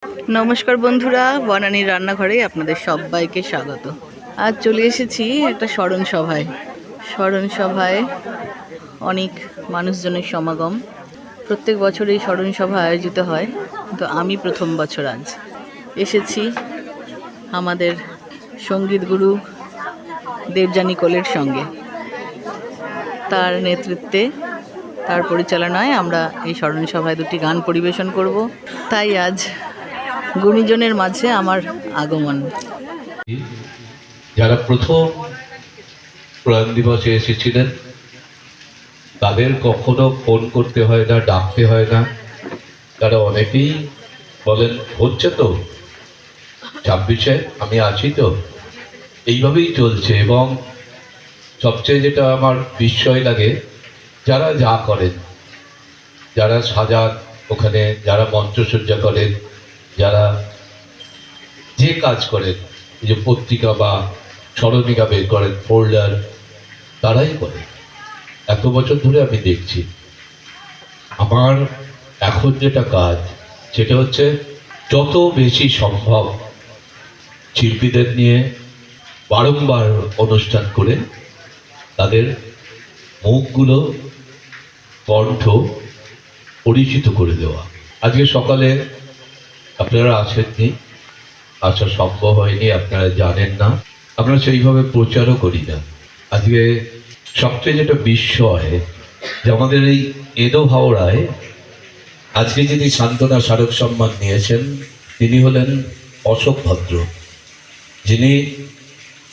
নমস্কার বন্ধুরা, বনানীর রান্নাঘরে আপনাদের সবাইকে স্বাগত। আজ চলে এসেছি একটা স্মরণ সভায় অনেক মানুষজনের সমাগম। প্রত্যেক বছর এই স্মরণ সভা আয়োজিত হয়, কিন্তু আমি প্রথম বছর আজ এসেছি আমাদের সঙ্গীত গুরু দেবযানী কোলের সঙ্গে। তার নেতৃত্বে, তার পরিচালনায় আমরা এই স্মরণ সভায় দুটি গান পরিবেশন করব। তাই আজ গুণীজনের মাঝে আমার আগমন। যারা প্রথম প্রয়াণ দিবসে এসেছিলেন তাদের কখনো ফোন করতে হয় না, ডাকতে হয় না। তারা অনেকেই বলেন হচ্ছে তো 26-এ আমি আছি তো, এইভাবেই চলছে। এবং সবচেয়ে যেটা আমার বিস্ময় লাগে, যারা যা করেন, যারা সাজান ওখানে, যারা মঞ্চসজ্জা করেন, যারা যে কাজ করেন, এই যে পত্রিকা বা স্মরণিকা বের করেন, ফোল্ডার, তারাই করেন। এত বছর ধরে আমি দেখছি। আমার এখন যেটা কাজ সেটা হচ্ছে যত বেশি সম্ভব শিল্পীদের নিয়ে বারংবার অনুষ্ঠান করে তাদের মুখগুলো, কণ্ঠ পরিচিত করে দেওয়া। আজকে সকালে আপনারা আসেননি, আসা সম্ভব হয়নি, আপনারা জানেন না, আমরা সেইভাবে প্রচারও করি না। আজকে সবচেয়ে যেটা বিস্ময় যে আমাদের এই এদো হাওড়ায় আজকে যিনি সান্ত্বনা স্মারক সম্মান নিয়েছেন তিনি হলেন অশোক ভদ্র, যিনি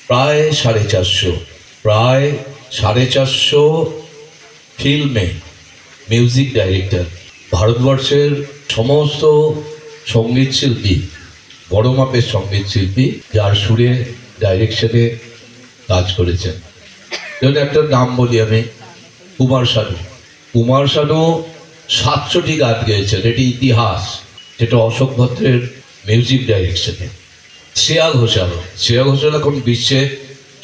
প্রায় 450 ফিল্মে মিউজিক ডাইরেক্টর। ভারতবর্ষের সমস্ত সঙ্গীত শিল্পী, বড় মাপের সঙ্গীত শিল্পী যার সুরে ডাইরেকশনে কাজ করেছেন। যেমন একটা নাম বলি আমি, কুমার শানু 700টি গান গেয়েছেন, এটি ইতিহাস, যেটা অশোক ভদ্রের মিউজিক ডাইরেকশনে। শ্রেয়া ঘোষাল এখন বিশ্বে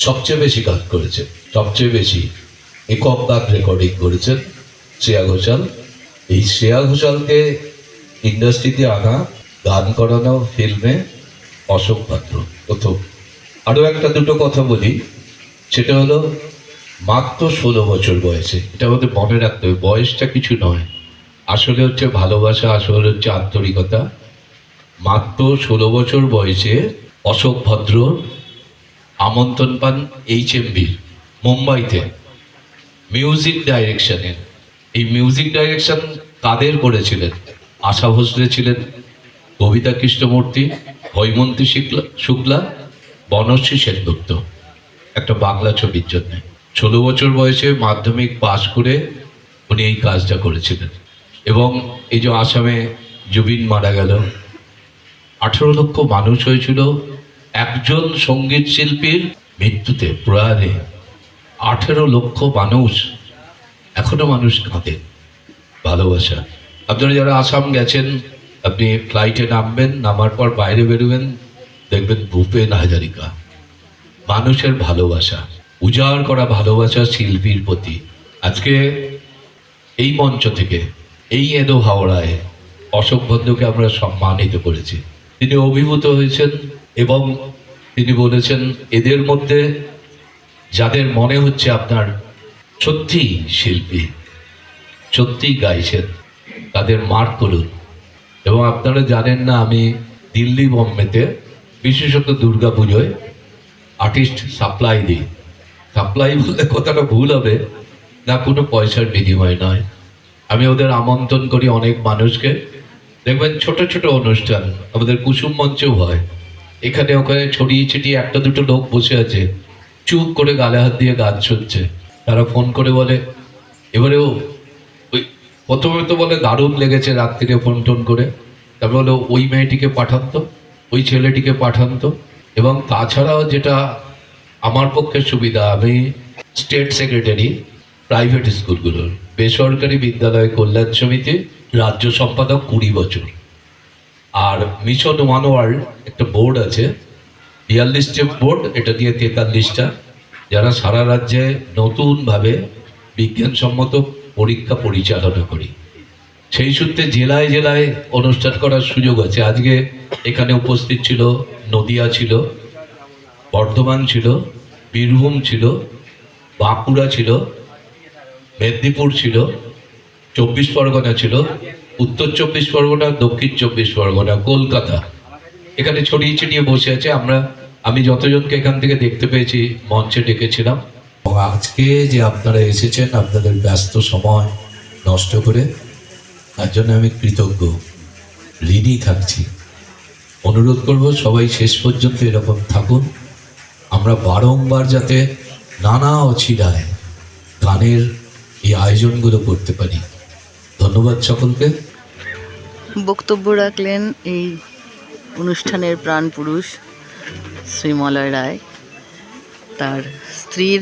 সবচেয়ে বেশি গান করেছেন, সবচেয়ে বেশি একক গান রেকর্ডিং করেছেন শ্রেয়া ঘোষাল। এই শ্রেয়া ঘোষালকে ইন্ডাস্ট্রিতে আনা, গান করানো ফিল্মে অশোক ভদ্র প্রথম। আরও একটা দুটো কথা বলি, সেটা হলো মাত্র 16 বছর বয়সে, এটা আমাদের মনে রাখতে হবে, বয়সটা কিছু নয়, আসলে হচ্ছে ভালোবাসা, আসলে হচ্ছে আন্তরিকতা। মাত্র 16 বছর বয়সে অশোক ভদ্র আমন্ত্রণ পান HMV মুম্বাইতে মিউজিক ডাইরেকশনের। এই মিউজিক ডাইরেকশন কাদের করেছিলেন? আশা ভোসলে ছিলেন, কবিতা কৃষ্ণমূর্তি, হৈমন্তী শুক্লা, বনশ্রী সেনগুপ্ত, একটা বাংলা ছবির জন্য। 16 বছর বয়সে মাধ্যমিক পাশ করে উনি এই কাজটা করেছিলেন। এবং এই যে আসামে জুবিন মারা গেল, 18 লক্ষ মানুষ হয়েছিল একজন সঙ্গীত শিল্পীর মৃত্যুতে, প্রয়াণে। 18 লক্ষ মানুষ, এখনো মানুষ কাঁদে ভালোবাসা। আপনারা যারা আসাম গেছেন, আপনি ফ্লাইটে নামবেন, নামার পর বাইরে বেরোবেন, দেখবেন ভূপেন হাজারিকা, মানুষের ভালোবাসা, উজাড় করা ভালোবাসা শিল্পীর প্রতি। আজকে এই মঞ্চ থেকে, এই এদো হাওড়ায় অশোক ভদ্রকে আমরা সম্মানিত করেছি। তিনি অভিভূত হয়েছেন এবং তিনি বলেছেন, এদের মধ্যে যাদের মনে হচ্ছে আপনার সত্যি শিল্পী, সত্যি গাইছেন, তাদের মার্ক করুন। এবং আপনারা জানেন না, আমি দিল্লি, বোম্বেতে বিশেষত দুর্গা পুজোয় আর্টিস্ট সাপ্লাই দিই। সাপ্লাই বলতে কথাটা ভুল হবে, না কোনো পয়সার বিনিময় নয়। আমি ওদের আমন্ত্রণ করি অনেক মানুষকে। দেখবেন ছোট ছোট অনুষ্ঠান আমাদের কুসুম মঞ্চেও হয়, এখানে ওখানে ছড়িয়ে ছিটিয়ে একটা দুটো লোক বসে আছে, চুপ করে গালে হাত দিয়ে গান শুনছে। তারা ফোন করে বলে, এবারেও ওই প্রথমে তো বলে দারুণ লেগেছে, রাত্রিরে ফোন টোন করে, তারপরে বলে ওই মেয়েটিকে পাঠান তো, ওই ছেলেটিকে পাঠান তো। এবং তাছাড়াও যেটা আমার পক্ষে সুবিধা, আমি স্টেট সেক্রেটারি প্রাইভেট স্কুলগুলোর, বেসরকারি বিদ্যালয় কল্যাণ সমিতি রাজ্য সম্পাদক 20 বছর। আর মিশন ওয়ান ওয়ার্ল্ড একটা বোর্ড আছে, 42টি বোর্ড, এটা দিয়ে 43টা, যারা সারা রাজ্যে নতুনভাবে বিজ্ঞানসম্মত পরীক্ষা পরিচালনা করি। সেই সূত্রে জেলায় জেলায় অনুষ্ঠান করার সুযোগ আছে। আজকে এখানে উপস্থিত ছিল, নদিয়া ছিল, বর্ধমান ছিল, বীরভূম ছিল, বাঁকুড়া ছিল, মেদিনীপুর ছিল, 24 পরগনা ছিল, উত্তর 24 পরগনা, দক্ষিণ 24 পরগনা, কলকাতা, এখানে ছড়িয়ে ছিটিয়ে বসে আছে। আমি যতজনকে এখান থেকে দেখতে পেয়েছি মঞ্চে ডেকেছিলাম। এবং আজকে যে আপনারা এসেছেন আপনাদের ব্যস্ত সময় নষ্ট করে, তার জন্য আমি কৃতজ্ঞ, ঋণী থাকছি। অনুরোধ করব সবাই শেষ পর্যন্ত এরকম থাকুন। আমরা বারংবার যাতে নানা অছিলায় গানের এই আয়োজনগুলো করতে পারি। ধন্যবাদ সকলকে। বক্তব্য রাখলেন এই অনুষ্ঠানের প্রাণ পুরুষ শ্রী মলয় রায়, তার স্ত্রীর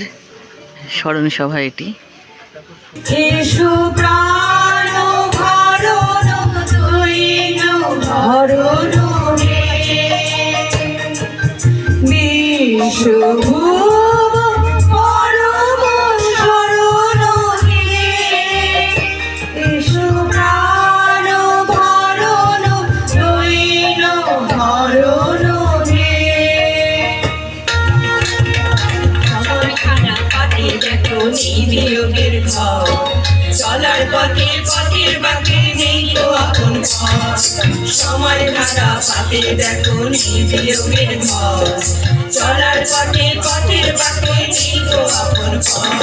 স্মরণ সভা এটি। এসো প্রাণ ভরণ দৈন ভরণ রে, বিশ্বভুব পরম শরণ রে। এসো প্রাণ ভরণ দৈন ভরণ রে। খানা পাতে দেখো নিবিয়োগের ঘর, চলার পথে পথের বাঁকে নেই তো আপন ঘর। সময় ধারা পাতে দেখো নিবিয়োগের ঘর, চলার পথে পথের বাঁকে নেই তো আপন ঘর।